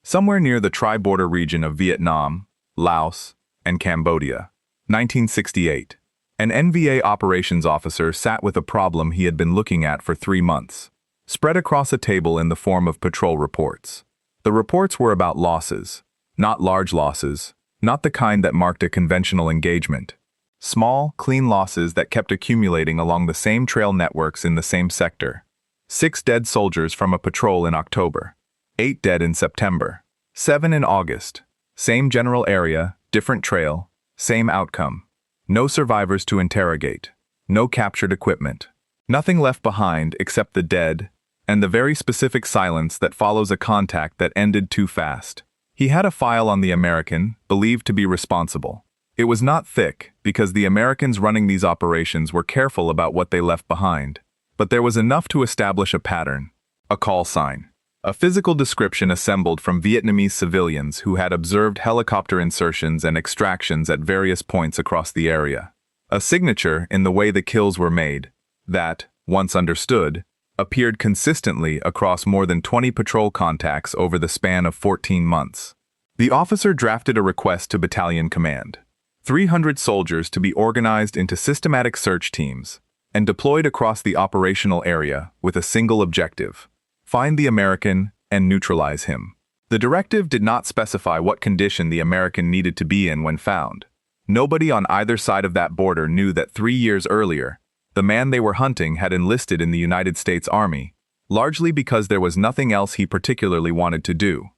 somewhere near the tri-border region of Vietnam, Laos, and Cambodia. 1968. An NVA operations officer sat with a problem he had been looking at for 3 months, spread across a table in the form of patrol reports. The reports were about losses, not large losses, not the kind that marked a conventional engagement. Small, clean losses that kept accumulating along the same trail networks in the same sector. 6 dead soldiers from a patrol in October. 8 dead in September. 7 in August. Same general area, different trail, same outcome. No survivors to interrogate. No captured equipment. Nothing left behind except the dead, and the very specific silence that follows a contact that ended too fast. He had a file on the American, believed to be responsible. It was not thick, because the Americans running these operations were careful about what they left behind. But there was enough to establish a pattern, a call sign. A physical description assembled from Vietnamese civilians who had observed helicopter insertions and extractions at various points across the area. A signature in the way the kills were made, that, once understood, appeared consistently across more than 20 patrol contacts over the span of 14 months. The officer drafted a request to battalion command. 300 soldiers to be organized into systematic search teams and deployed across the operational area with a single objective: find the American and neutralize him. The directive did not specify what condition the American needed to be in when found. Nobody on either side of that border knew that 3 years earlier, the man they were hunting had enlisted in the United States Army, largely because there was nothing else he particularly wanted to do.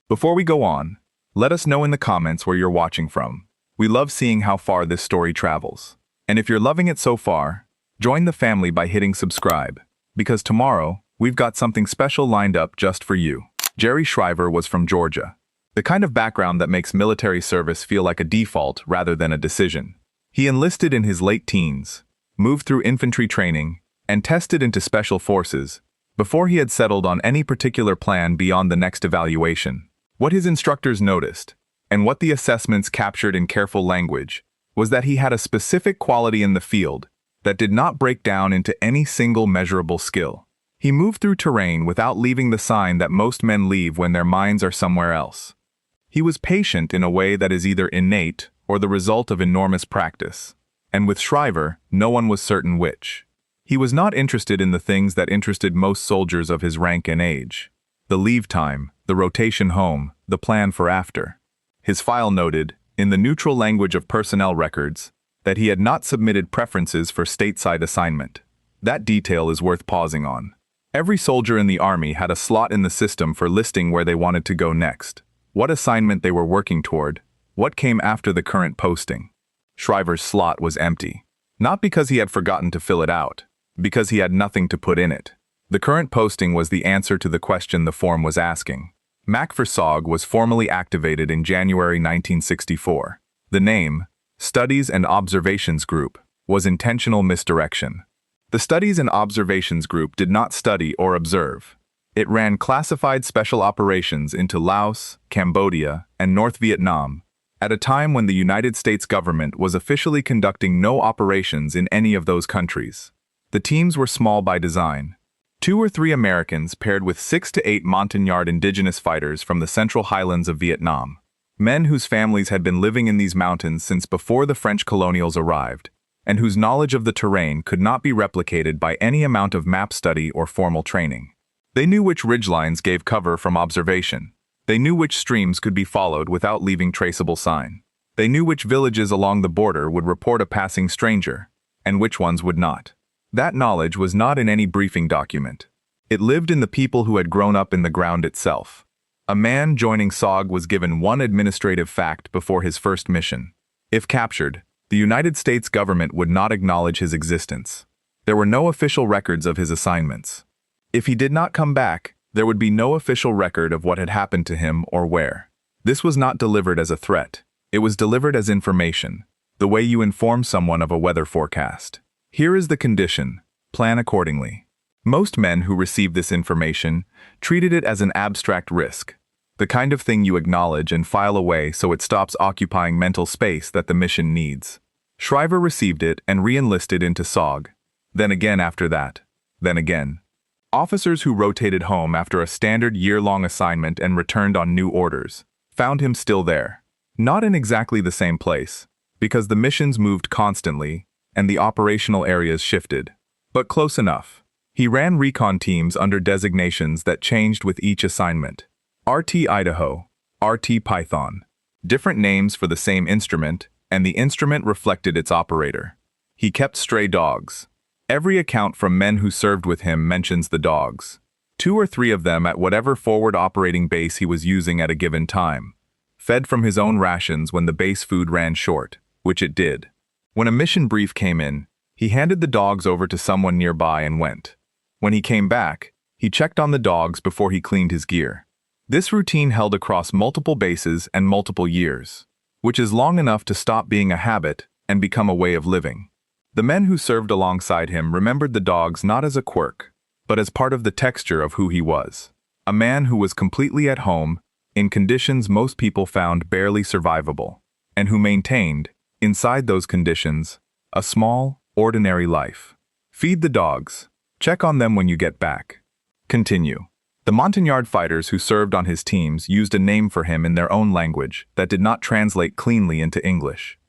Before we go on, let us know in the comments where you're watching from. We love seeing how far this story travels. And if you're loving it so far, join the family by hitting subscribe, because tomorrow, we've got something special lined up just for you. Jerry Shriver was from Georgia. The kind of background that makes military service feel like a default rather than a decision. He enlisted in his late teens, moved through infantry training, and tested into special forces before he had settled on any particular plan beyond the next evaluation. What his instructors noticed, and what the assessments captured in careful language, was that he had a specific quality in the field that did not break down into any single measurable skill. He moved through terrain without leaving the sign that most men leave when their minds are somewhere else. He was patient in a way that is either innate or the result of enormous practice. And with Shriver, no one was certain which. He was not interested in the things that interested most soldiers of his rank and age: the leave time, the rotation home, the plan for after. His file noted, in the neutral language of personnel records, that he had not submitted preferences for stateside assignment. That detail is worth pausing on. Every soldier in the Army had a slot in the system for listing where they wanted to go next, what assignment they were working toward, what came after the current posting. Shriver's slot was empty. Not because he had forgotten to fill it out, because he had nothing to put in it. The current posting was the answer to the question the form was asking. MAC for SOG was formally activated in January 1964. The name, Studies and Observations Group, was intentional misdirection. The Studies and Observations Group did not study or observe. It ran classified special operations into Laos, Cambodia, and North Vietnam, at a time when the United States government was officially conducting no operations in any of those countries. The teams were small by design. 2 or 3 Americans paired with 6 to 8 Montagnard indigenous fighters from the central highlands of Vietnam. Men whose families had been living in these mountains since before the French colonials arrived, and whose knowledge of the terrain could not be replicated by any amount of map study or formal training. They knew which ridgelines gave cover from observation. They knew which streams could be followed without leaving traceable sign. They knew which villages along the border would report a passing stranger, and which ones would not. That knowledge was not in any briefing document. It lived in the people who had grown up in the ground itself. A man joining SOG was given one administrative fact before his first mission. If captured, the United States government would not acknowledge his existence. There were no official records of his assignments. If he did not come back, there would be no official record of what had happened to him or where. This was not delivered as a threat. It was delivered as information, the way you inform someone of a weather forecast. Here is the condition: plan accordingly. Most men who received this information treated it as an abstract risk, the kind of thing you acknowledge and file away so it stops occupying mental space that the mission needs. Shriver received it and re-enlisted into SOG. Then again after that. Then again. Officers who rotated home after a standard year-long assignment and returned on new orders found him still there. Not in exactly the same place, because the missions moved constantly and the operational areas shifted, but close enough. He ran recon teams under designations that changed with each assignment. RT Idaho, RT Python. Different names for the same instrument, and the instrument reflected its operator. He kept stray dogs. Every account from men who served with him mentions the dogs. 2 or 3 of them at whatever forward operating base he was using at a given time. Fed from his own rations when the base food ran short, which it did. When a mission brief came in, he handed the dogs over to someone nearby and went. When he came back, he checked on the dogs before he cleaned his gear. This routine held across multiple bases and multiple years, which is long enough to stop being a habit and become a way of living. The men who served alongside him remembered the dogs not as a quirk, but as part of the texture of who he was. A man who was completely at home, in conditions most people found barely survivable, and who maintained, inside those conditions, a small, ordinary life. Feed the dogs. Check on them when you get back. Continue. The Montagnard fighters who served on his teams used a name for him in their own language that did not translate cleanly into English.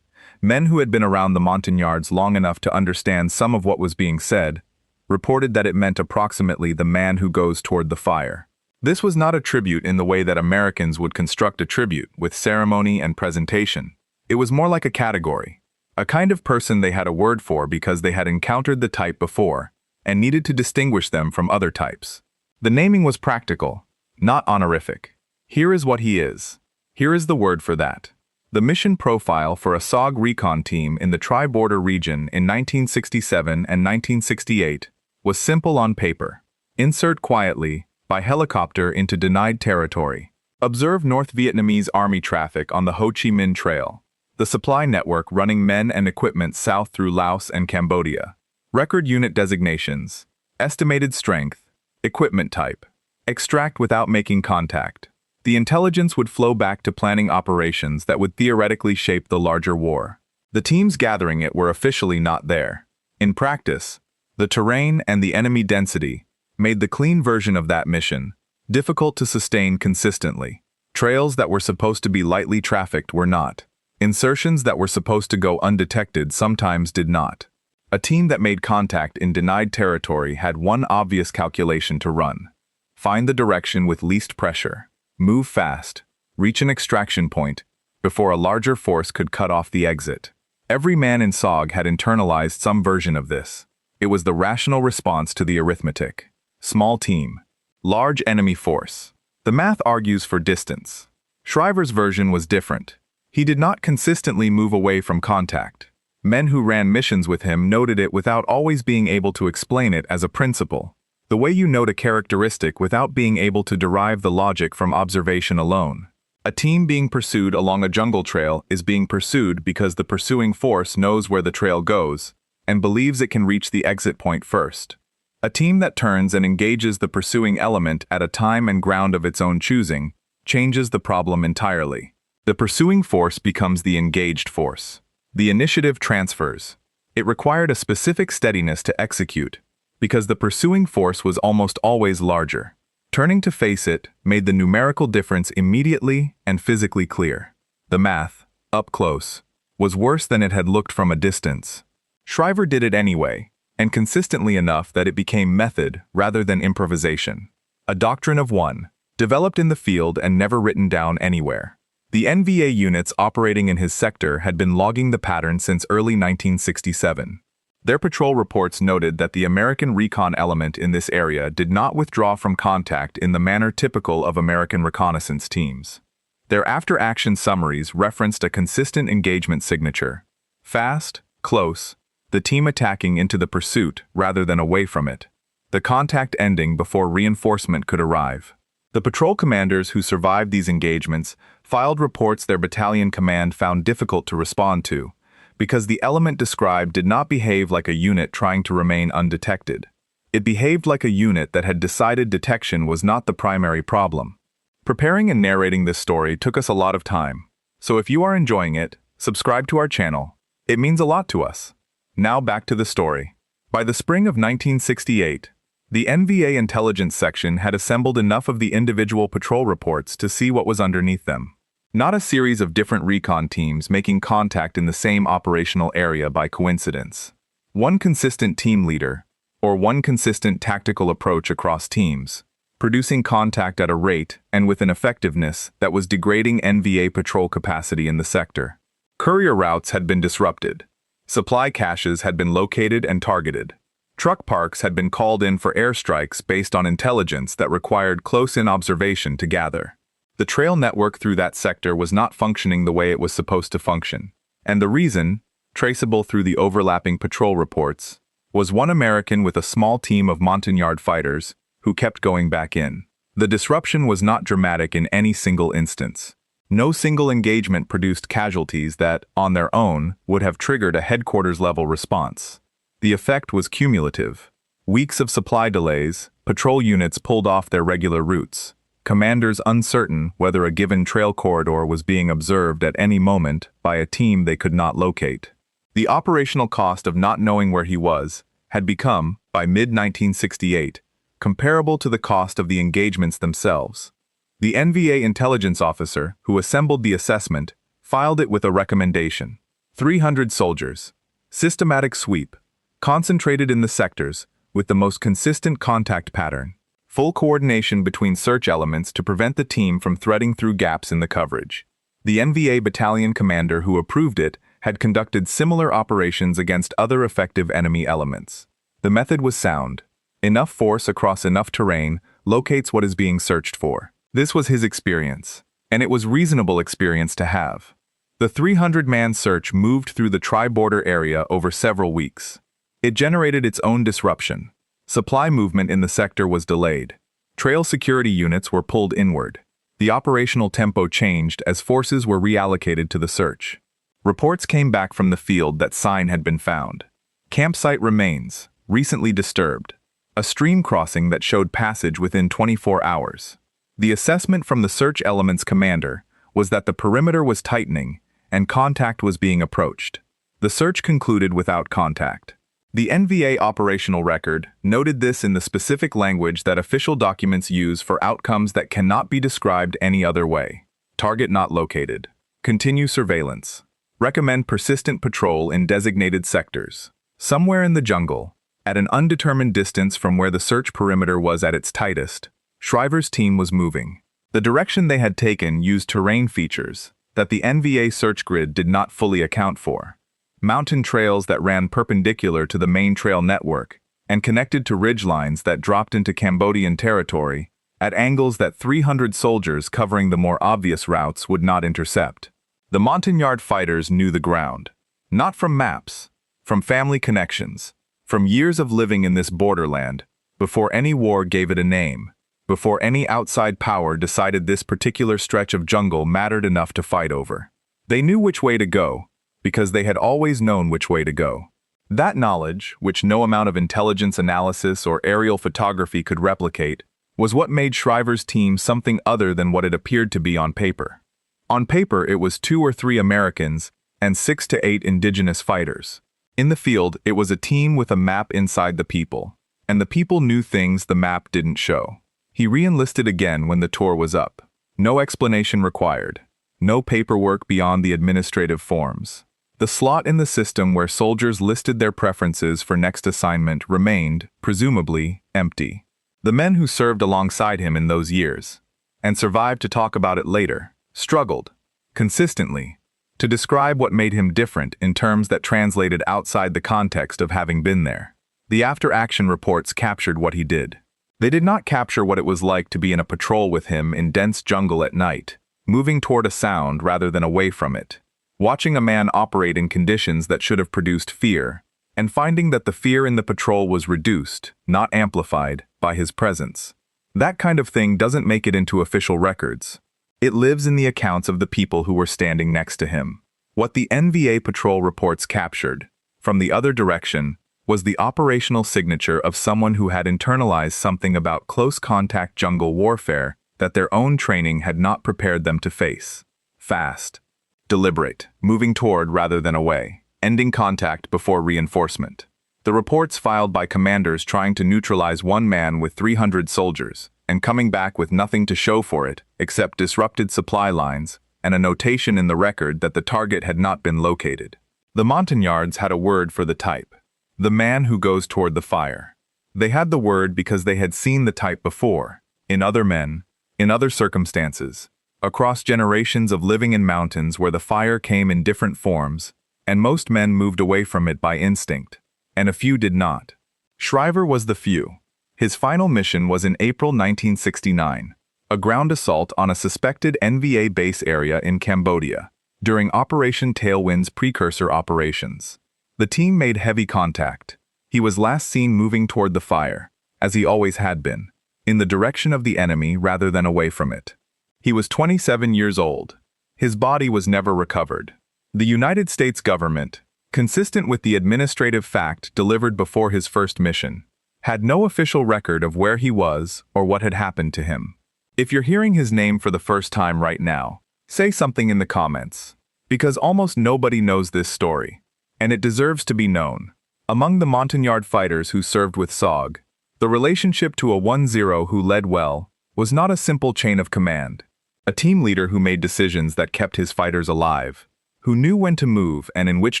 Men who had been around the Montagnards long enough to understand some of what was being said reported that it meant approximately the man who goes toward the fire. This was not a tribute in the way that Americans would construct a tribute, with ceremony and presentation. It was more like a category, a kind of person they had a word for because they had encountered the type before and needed to distinguish them from other types. The naming was practical, not honorific. Here is what he is. Here is the word for that. The mission profile for a SOG recon team in the tri-border region in 1967 and 1968 was simple on paper. Insert quietly, by helicopter into denied territory. Observe North Vietnamese Army traffic on the Ho Chi Minh Trail, the supply network running men and equipment south through Laos and Cambodia. Record unit designations, estimated strength, equipment type. Extract without making contact. The intelligence would flow back to planning operations that would theoretically shape the larger war. The teams gathering it were officially not there. In practice, the terrain and the enemy density made the clean version of that mission difficult to sustain consistently. Trails that were supposed to be lightly trafficked were not. Insertions that were supposed to go undetected sometimes did not. A team that made contact in denied territory had one obvious calculation to run. Find the direction with least pressure. Move fast. Reach an extraction point before a larger force could cut off the exit. Every man in SOG had internalized some version of this. It was the rational response to the arithmetic. Small team. Large enemy force. The math argues for distance. Shriver's version was different. He did not consistently move away from contact. Men who ran missions with him noted it without always being able to explain it as a principle. The way you note a characteristic without being able to derive the logic from observation alone. A team being pursued along a jungle trail is being pursued because the pursuing force knows where the trail goes and believes it can reach the exit point first. A team that turns and engages the pursuing element at a time and ground of its own choosing changes the problem entirely. The pursuing force becomes the engaged force. The initiative transfers. It required a specific steadiness to execute, because the pursuing force was almost always larger. Turning to face it made the numerical difference immediately and physically clear. The math, up close, was worse than it had looked from a distance. Shriver did it anyway, and consistently enough that it became method rather than improvisation. A doctrine of one, developed in the field and never written down anywhere. The NVA units operating in his sector had been logging the pattern since early 1967. Their patrol reports noted that the American recon element in this area did not withdraw from contact in the manner typical of American reconnaissance teams. Their after-action summaries referenced a consistent engagement signature. Fast, close, the team attacking into the pursuit rather than away from it. The contact ending before reinforcement could arrive. The patrol commanders who survived these engagements filed reports their battalion command found difficult to respond to, because the element described did not behave like a unit trying to remain undetected. It behaved like a unit that had decided detection was not the primary problem. Preparing and narrating this story took us a lot of time, so if you are enjoying it, subscribe to our channel. It means a lot to us. Now back to the story. By the spring of 1968, The NVA intelligence section had assembled enough of the individual patrol reports to see what was underneath them. Not a series of different recon teams making contact in the same operational area by coincidence. One consistent team leader, or one consistent tactical approach across teams, producing contact at a rate and with an effectiveness that was degrading NVA patrol capacity in the sector. Courier routes had been disrupted. Supply caches had been located and targeted. Truck parks had been called in for airstrikes based on intelligence that required close-in observation to gather. The trail network through that sector was not functioning the way it was supposed to function, and the reason, traceable through the overlapping patrol reports, was one American with a small team of Montagnard fighters who kept going back in. The disruption was not dramatic in any single instance. No single engagement produced casualties that, on their own, would have triggered a headquarters-level response. The effect was cumulative. Weeks of supply delays, patrol units pulled off their regular routes, commanders uncertain whether a given trail corridor was being observed at any moment by a team they could not locate. The operational cost of not knowing where he was had become, by mid-1968, comparable to the cost of the engagements themselves. The NVA intelligence officer who assembled the assessment filed it with a recommendation. 300 soldiers. Systematic sweep. Concentrated in the sectors, with the most consistent contact pattern. Full coordination between search elements to prevent the team from threading through gaps in the coverage. The NVA battalion commander who approved it had conducted similar operations against other effective enemy elements. The method was sound. Enough force across enough terrain locates what is being searched for. This was his experience, and it was reasonable experience to have. The 300-man search moved through the tri-border area over several weeks. It generated its own disruption. Supply movement in the sector was delayed. Trail security units were pulled inward. The operational tempo changed as forces were reallocated to the search. Reports came back from the field that sign had been found. Campsite remains, recently disturbed. A stream crossing that showed passage within 24 hours. The assessment from the search element's commander was that the perimeter was tightening and contact was being approached. The search concluded without contact. The NVA operational record noted this in the specific language that official documents use for outcomes that cannot be described any other way. Target not located. Continue surveillance. Recommend persistent patrol in designated sectors. Somewhere in the jungle, at an undetermined distance from where the search perimeter was at its tightest, Shriver's team was moving. The direction they had taken used terrain features that the NVA search grid did not fully account for. Mountain trails that ran perpendicular to the main trail network and connected to ridgelines that dropped into Cambodian territory at angles that 300 soldiers covering the more obvious routes would not intercept. The Montagnard fighters knew the ground. Not from maps, from family connections, from years of living in this borderland, before any war gave it a name, before any outside power decided this particular stretch of jungle mattered enough to fight over. They knew which way to go, because they had always known which way to go. That knowledge, which no amount of intelligence analysis or aerial photography could replicate, was what made Shriver's team something other than what it appeared to be on paper. On paper, it was 2 or 3 Americans and 6 to 8 indigenous fighters. In the field, it was a team with a map inside the people, and the people knew things the map didn't show. He re-enlisted again when the tour was up. No explanation required. No paperwork beyond the administrative forms. The slot in the system where soldiers listed their preferences for next assignment remained, presumably, empty. The men who served alongside him in those years, and survived to talk about it later, struggled, consistently, to describe what made him different in terms that translated outside the context of having been there. The after-action reports captured what he did. They did not capture what it was like to be in a patrol with him in dense jungle at night, moving toward a sound rather than away from it, watching a man operate in conditions that should have produced fear, and finding that the fear in the patrol was reduced, not amplified, by his presence. That kind of thing doesn't make it into official records. It lives in the accounts of the people who were standing next to him. What the NVA patrol reports captured, from the other direction, was the operational signature of someone who had internalized something about close-contact jungle warfare that their own training had not prepared them to face. Fast. Deliberate, moving toward rather than away, ending contact before reinforcement. The reports filed by commanders trying to neutralize one man with 300 soldiers, and coming back with nothing to show for it except disrupted supply lines and a notation in the record that the target had not been located. The Montagnards had a word for the type: the man who goes toward the fire. They had the word because they had seen the type before, in other men, in other circumstances, across generations of living in mountains where the fire came in different forms, and most men moved away from it by instinct, and a few did not. Shriver was the few. His final mission was in April 1969, a ground assault on a suspected NVA base area in Cambodia, during Operation Tailwind's precursor operations. The team made heavy contact. He was last seen moving toward the fire, as he always had been, in the direction of the enemy rather than away from it. He was 27 years old. His body was never recovered. The United States government, consistent with the administrative fact delivered before his first mission, had no official record of where he was or what had happened to him. If you're hearing his name for the first time right now, say something in the comments, because almost nobody knows this story, and it deserves to be known. Among the Montagnard fighters who served with SOG, the relationship to a 1-0 who led well was not a simple chain of command. A team leader who made decisions that kept his fighters alive, who knew when to move and in which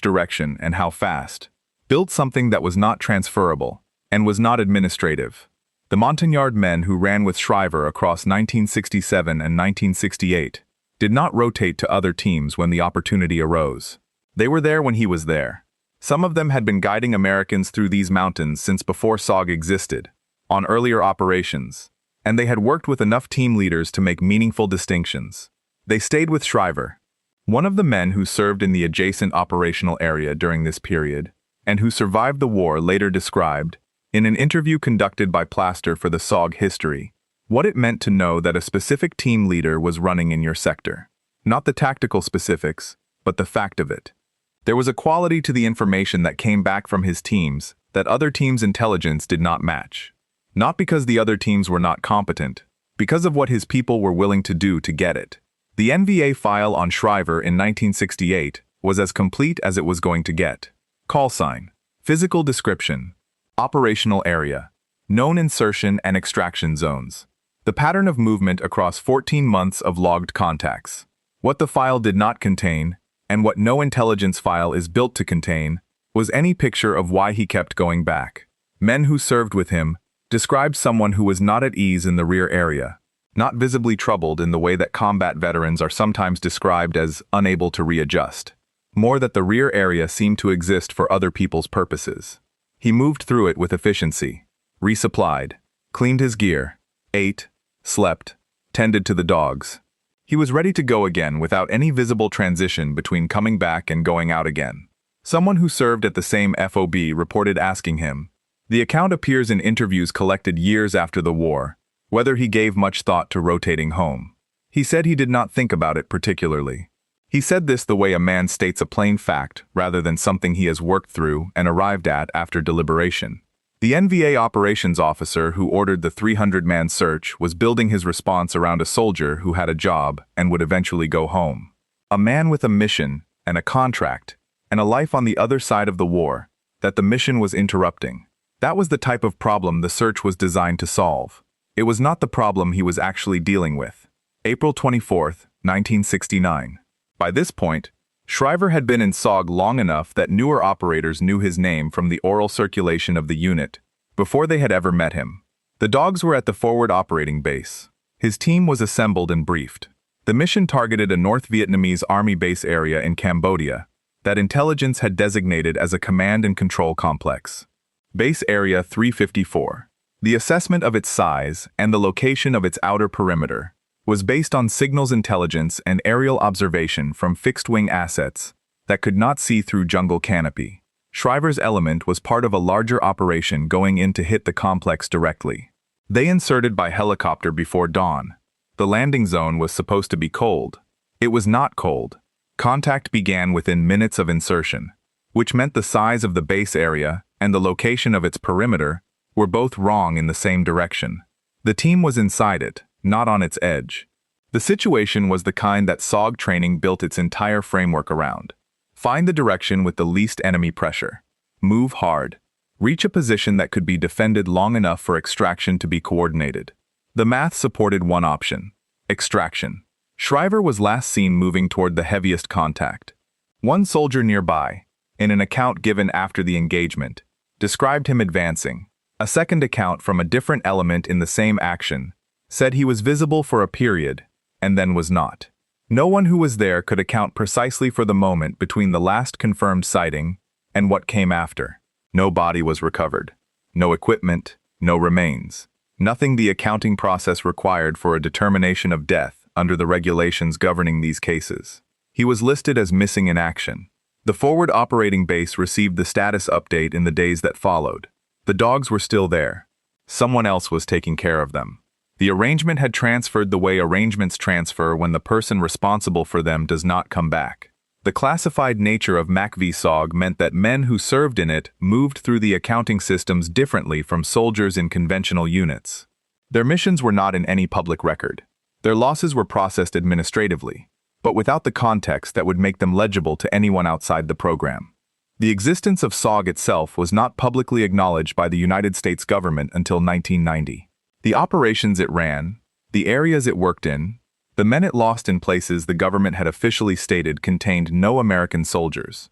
direction and how fast, built something that was not transferable and was not administrative. The Montagnard men who ran with Shriver across 1967 and 1968 did not rotate to other teams when the opportunity arose. They were there when he was there. Some of them had been guiding Americans through these mountains since before SOG existed, on earlier operations, and they had worked with enough team leaders to make meaningful distinctions. They stayed with Shriver. One of the men who served in the adjacent operational area during this period, and who survived the war, later described, in an interview conducted by Plaster for the SOG History, what it meant to know that a specific team leader was running in your sector. Not the tactical specifics, but the fact of it. There was a quality to the information that came back from his teams that other teams' intelligence did not match. Not because the other teams were not competent, because of what his people were willing to do to get it. The NVA file on Shriver in 1968 was as complete as it was going to get. Call sign, physical description, operational area, known insertion and extraction zones, the pattern of movement across 14 months of logged contacts. What the file did not contain, and what no intelligence file is built to contain, was any picture of why he kept going back. Men who served with him described someone who was not at ease in the rear area, not visibly troubled in the way that combat veterans are sometimes described as unable to readjust. More that the rear area seemed to exist for other people's purposes. He moved through it with efficiency, resupplied, cleaned his gear, ate, slept, tended to the dogs. He was ready to go again without any visible transition between coming back and going out again. Someone who served at the same FOB reported asking him, the account appears in interviews collected years after the war, whether he gave much thought to rotating home. He said he did not think about it particularly. He said this the way a man states a plain fact rather than something he has worked through and arrived at after deliberation. The NVA operations officer who ordered the 300-man search was building his response around a soldier who had a job and would eventually go home. A man with a mission and a contract and a life on the other side of the war that the mission was interrupting. That was the type of problem the search was designed to solve. It was not the problem he was actually dealing with. April 24, 1969. By this point, Shriver had been in SOG long enough that newer operators knew his name from the oral circulation of the unit, before they had ever met him. The dogs were at the forward operating base. His team was assembled and briefed. The mission targeted a North Vietnamese army base area in Cambodia that intelligence had designated as a command and control complex. Base Area 354. The assessment of its size and the location of its outer perimeter was based on signals intelligence and aerial observation from fixed-wing assets that could not see through jungle canopy. Shriver's element was part of a larger operation going in to hit the complex directly. They inserted by helicopter before dawn. The landing zone was supposed to be cold. It was not cold. Contact began within minutes of insertion, which meant the size of the base area and the location of its perimeter were both wrong in the same direction. The team was inside it, not on its edge. The situation was the kind that SOG training built its entire framework around. Find the direction with the least enemy pressure. Move hard. reach a position that could be defended long enough for extraction to be coordinated. The math supported one option: extraction. Shriver was last seen moving toward the heaviest contact. One soldier nearby, in an account given after the engagement, described him advancing. A second account from a different element in the same action said he was visible for a period, and then was not. No one who was there could account precisely for the moment between the last confirmed sighting and what came after. No body was recovered. No equipment, no remains. Nothing the accounting process required for a determination of death under the regulations governing these cases. He was listed as missing in action. The forward operating base received the status update in the days that followed. The dogs were still there. Someone else was taking care of them. The arrangement had transferred the way arrangements transfer when the person responsible for them does not come back. The classified nature of MACV SOG meant that men who served in it moved through the accounting systems differently from soldiers in conventional units. Their missions were not in any public record. Their losses were processed administratively, but without the context that would make them legible to anyone outside the program. The existence of SOG itself was not publicly acknowledged by the United States government until 1990. The operations it ran, the areas it worked in, the men it lost in places the government had officially stated contained no American soldiers.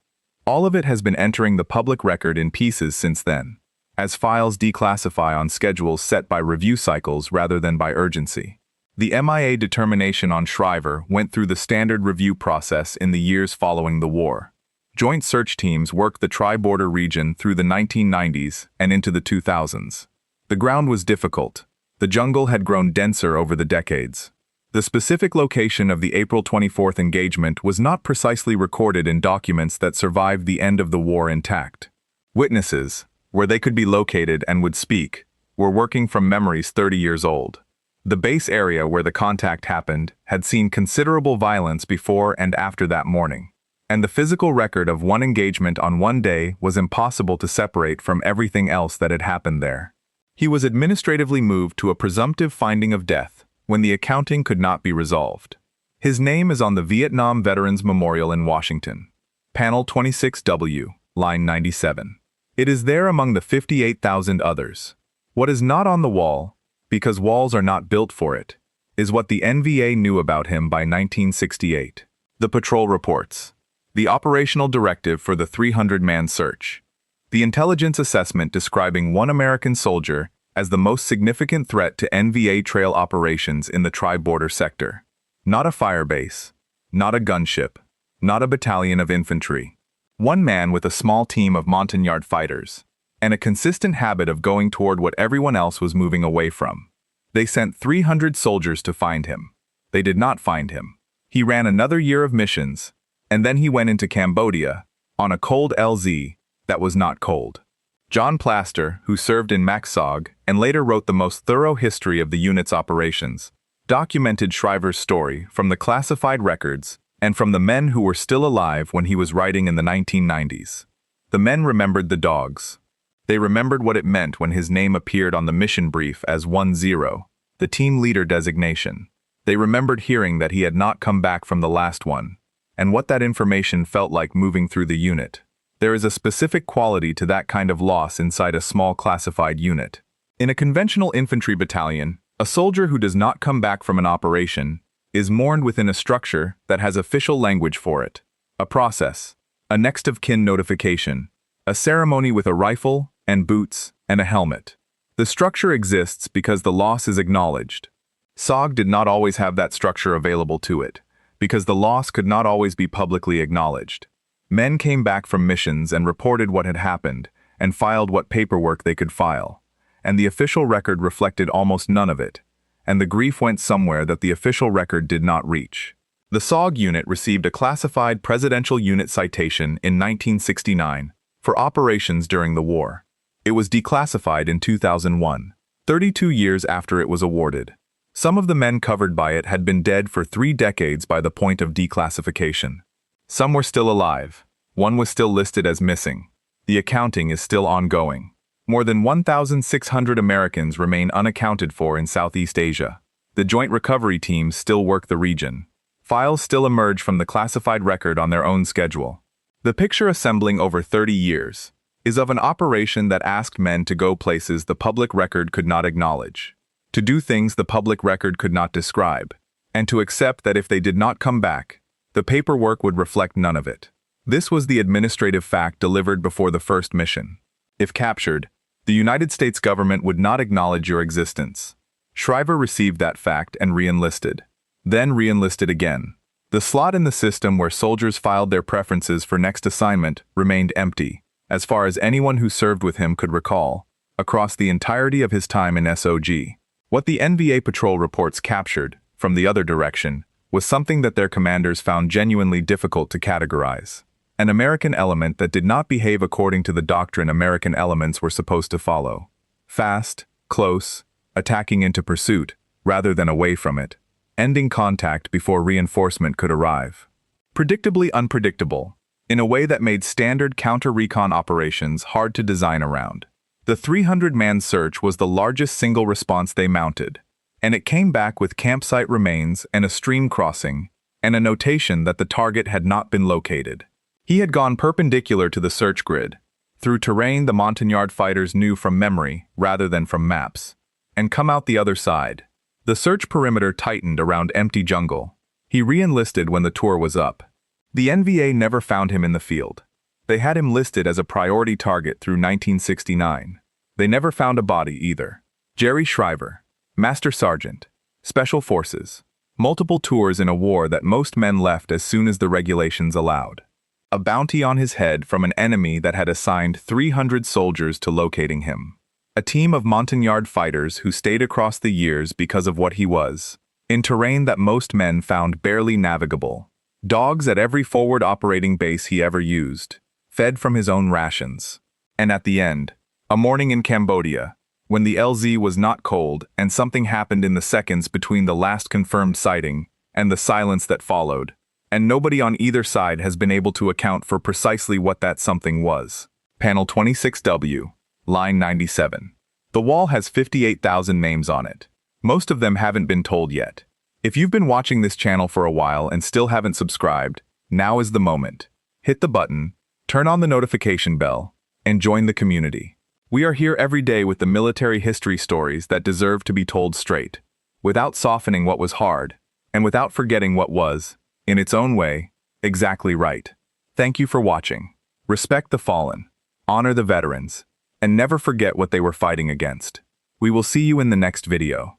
All of it has been entering the public record in pieces since then, as files declassify on schedules set by review cycles rather than by urgency. The MIA determination on Shriver went through the standard review process in the years following the war. Joint search teams worked the tri-border region through the 1990s and into the 2000s. The ground was difficult. The jungle had grown denser over the decades. The specific location of the April 24th engagement was not precisely recorded in documents that survived the end of the war intact. Witnesses, where they could be located and would speak, were working from memories 30 years old. The base area where the contact happened had seen considerable violence before and after that morning, and the physical record of one engagement on one day was impossible to separate from everything else that had happened there. He was administratively moved to a presumptive finding of death when the accounting could not be resolved. His name is on the Vietnam Veterans Memorial in Washington. Panel 26W, line 97. It is there among the 58,000 others. What is not on the wall, because walls are not built for it, is what the NVA knew about him by 1968. The patrol reports. The operational directive for the 300-man search. The intelligence assessment describing one American soldier as the most significant threat to NVA trail operations in the tri-border sector. Not a firebase, not a gunship, not a battalion of infantry. One man with a small team of Montagnard fighters, and a consistent habit of going toward what everyone else was moving away from. They sent 300 soldiers to find him. They did not find him. He ran another year of missions, and then he went into Cambodia, on a cold LZ, that was not cold. John Plaster, who served in MACSOG and later wrote the most thorough history of the unit's operations, documented Shriver's story from the classified records and from the men who were still alive when he was writing in the 1990s. The men remembered the dogs. They remembered what it meant when his name appeared on the mission brief as 10, the team leader designation. They remembered hearing that he had not come back from the last one, and what that information felt like moving through the unit. There is a specific quality to that kind of loss inside a small classified unit. In a conventional infantry battalion, a soldier who does not come back from an operation is mourned within a structure that has official language for it, a process, a next of kin notification, a ceremony with a rifle and boots and a helmet. The structure exists because the loss is acknowledged. SOG did not always have that structure available to it, because the loss could not always be publicly acknowledged. Men came back from missions and reported what had happened, and filed what paperwork they could file, and the official record reflected almost none of it, and the grief went somewhere that the official record did not reach. The SOG unit received a classified Presidential Unit Citation in 1969 for operations during the war. It was declassified in 2001, 32 years after it was awarded. Some of the men covered by it had been dead for 3 decades by the point of declassification. Some were still alive. One was still listed as missing. The accounting is still ongoing. More than 1,600 Americans remain unaccounted for in Southeast Asia. The joint recovery teams still work the region. Files still emerge from the classified record on their own schedule. The picture assembling over 30 years. is of an operation that asked men to go places the public record could not acknowledge, to do things the public record could not describe, and to accept that if they did not come back, the paperwork would reflect none of it. This was the administrative fact delivered before the first mission. If captured, the United States government would not acknowledge your existence. Shriver received that fact and re-enlisted. Then re-enlisted again. The slot in the system where soldiers filed their preferences for next assignment remained empty, as far as anyone who served with him could recall, across the entirety of his time in SOG. What the NVA patrol reports captured, from the other direction, was something that their commanders found genuinely difficult to categorize. An American element that did not behave according to the doctrine American elements were supposed to follow. Fast, close, attacking into pursuit, rather than away from it, ending contact before reinforcement could arrive. Predictably unpredictable, in a way that made standard counter-recon operations hard to design around. The 300-man search was the largest single response they mounted, and it came back with campsite remains and a stream crossing, and a notation that the target had not been located. He had gone perpendicular to the search grid, through terrain the Montagnard fighters knew from memory rather than from maps, and come out the other side. The search perimeter tightened around empty jungle. He re-enlisted when the tour was up. The NVA never found him in the field. They had him listed as a priority target through 1969. They never found a body either. Jerry Shriver, Master Sergeant, Special Forces. Multiple tours in a war that most men left as soon as the regulations allowed. A bounty on his head from an enemy that had assigned 300 soldiers to locating him. A team of Montagnard fighters who stayed across the years because of what he was, in terrain that most men found barely navigable. Dogs at every forward operating base he ever used, fed from his own rations. And at the end, a morning in Cambodia, when the LZ was not cold and something happened in the seconds between the last confirmed sighting and the silence that followed, and nobody on either side has been able to account for precisely what that something was. Panel 26W, line 97. The wall has 58,000 names on it. Most of them haven't been told yet. If you've been watching this channel for a while and still haven't subscribed, now is the moment. Hit the button, turn on the notification bell, and join the community. We are here every day with the military history stories that deserve to be told straight, without softening what was hard, and without forgetting what was, in its own way, exactly right. Thank you for watching. Respect the fallen, honor the veterans, and never forget what they were fighting against. We will see you in the next video.